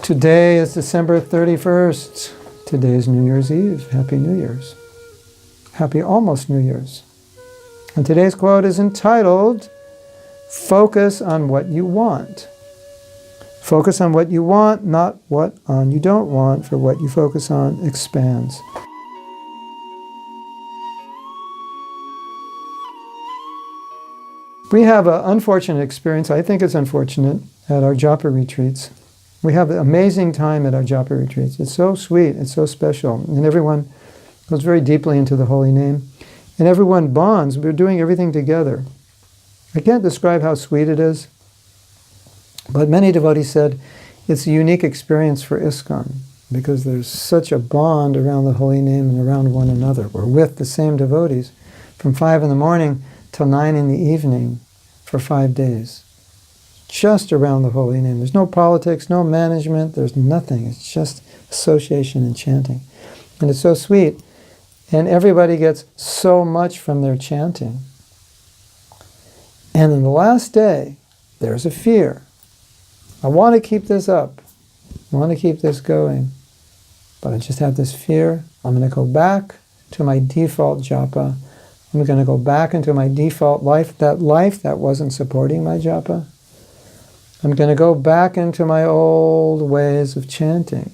Today is December 31st. Today is New Year's Eve. Happy New Year's. Happy almost New Year's. And today's quote is entitled, "Focus on what you want." Focus on what you want, not what on you don't want, for what you focus on expands. We have an unfortunate experience, I think it's unfortunate, at our japa retreats. We have an amazing time at our japa retreats. It's so sweet, it's so special, and everyone goes very deeply into the holy name, and everyone bonds. We're doing everything together. I can't describe how sweet it is, but many devotees said it's a unique experience for ISKCON because there's such a bond around the holy name and around one another. We're with the same devotees from 5 in the morning till 9 in the evening for 5 days, just around the holy name. There's no politics, no management, there's nothing. It's just association and chanting. And it's so sweet. And everybody gets so much from their chanting. And in the last day, there's a fear. I want to keep this up. I want to keep this going. But I just have this fear. I'm going to go back to my default japa. I'm going to go back into my default life that wasn't supporting my japa. I'm going to go back into my old ways of chanting.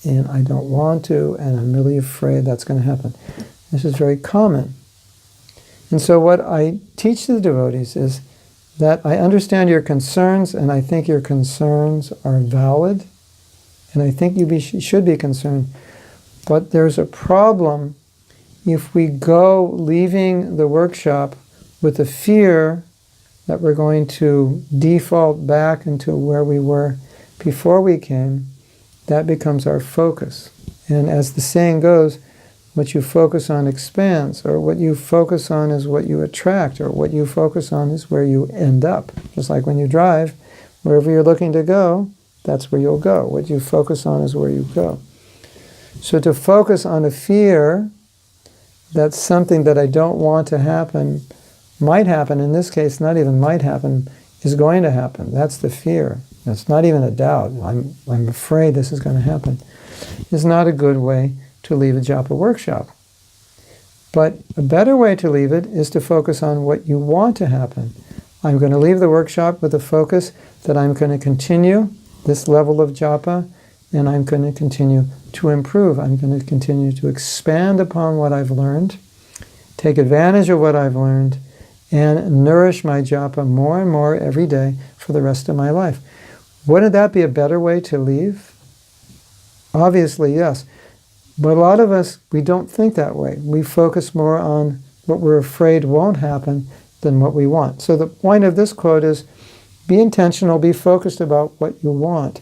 And I don't want to, and I'm really afraid that's going to happen. This is very common. And so what I teach the devotees is that I understand your concerns, and I think your concerns are valid, and I think you should be concerned. But there's a problem if we go leaving the workshop with a fear that we're going to default back into where we were before we came. That becomes our focus. And as the saying goes, what you focus on expands, or what you focus on is what you attract, or what you focus on is where you end up. Just like when you drive, wherever you're looking to go, that's where you'll go. What you focus on is where you go. So to focus on a fear, that's something that I don't want to happen, might happen, in this case, not even might happen, is going to happen. That's the fear. It's not even a doubt. I'm afraid this is going to happen. It's not a good way to leave a japa workshop. But a better way to leave it is to focus on what you want to happen. I'm going to leave the workshop with a focus that I'm going to continue this level of japa, and I'm going to continue to improve. I'm going to continue to expand upon what I've learned, take advantage of what I've learned, and nourish my japa more and more every day for the rest of my life. Wouldn't that be a better way to leave? Obviously, yes. But a lot of us, we don't think that way. We focus more on what we're afraid won't happen than what we want. So the point of this quote is, be intentional, be focused about what you want.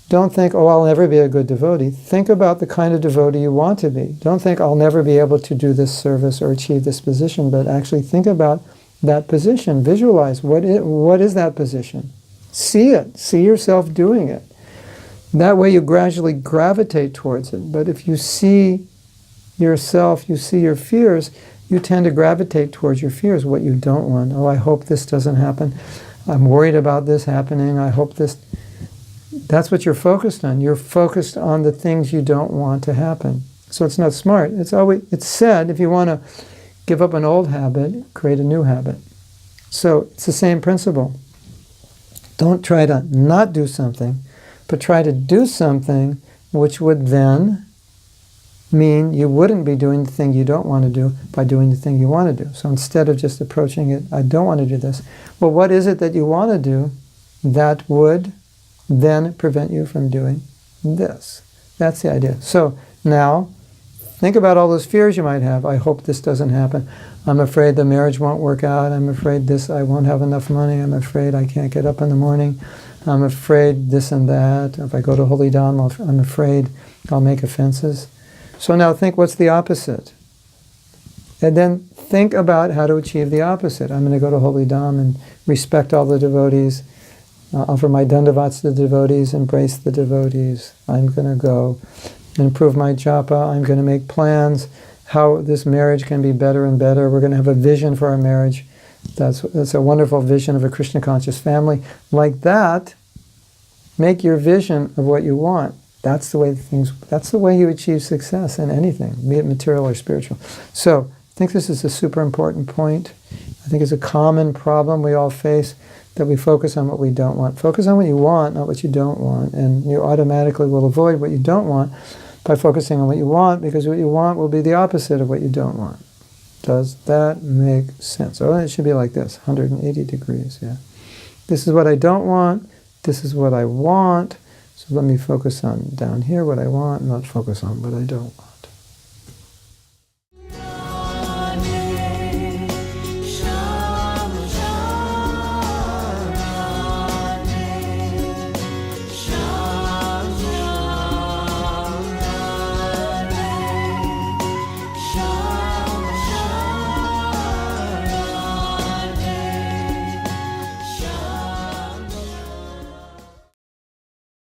Don't think, oh, I'll never be a good devotee. Think about the kind of devotee you want to be. Don't think, I'll never be able to do this service or achieve this position, but actually think about that position. Visualize, what is that position? See it. See yourself doing it. That way you gradually gravitate towards it. But if you see yourself, you see your fears, you tend to gravitate towards your fears, what you don't want. Oh, I hope this doesn't happen. I'm worried about this happening. I hope this... That's what you're focused on. You're focused on the things you don't want to happen. So it's not smart. It's said, if you want to give up an old habit, create a new habit. So it's the same principle. Don't try to not do something, but try to do something which would then mean you wouldn't be doing the thing you don't want to do by doing the thing you want to do. So instead of just approaching it, I don't want to do this. Well, what is it that you want to do that would then prevent you from doing this? That's the idea. So now, think about all those fears you might have. I hope this doesn't happen. I'm afraid the marriage won't work out. I'm afraid I won't have enough money. I'm afraid I can't get up in the morning. I'm afraid this and that. If I go to Holy Dham, I'm afraid I'll make offenses. So now think, what's the opposite? And then think about how to achieve the opposite. I'm going to go to Holy Dham and respect all the devotees, offer my dandavats to the devotees, embrace the devotees. I'm going to go improve my japa. I'm going to make plans how this marriage can be better and better. We're going to have a vision for our marriage. That's a wonderful vision of a Krishna conscious family. Like that, Make your vision of what you want. That's the way you achieve success in anything, be it material or spiritual. So I think this is a super important point. I think it's a common problem we all face, that we focus on what we don't want. Focus on what you want, not what you don't want, and you automatically will avoid what you don't want by focusing on what you want, because what you want will be the opposite of what you don't want. Does that make sense? Oh, it should be like this, 180 degrees, yeah. This is what I don't want, this is what I want, so let me focus on down here what I want, not focus on what I don't want.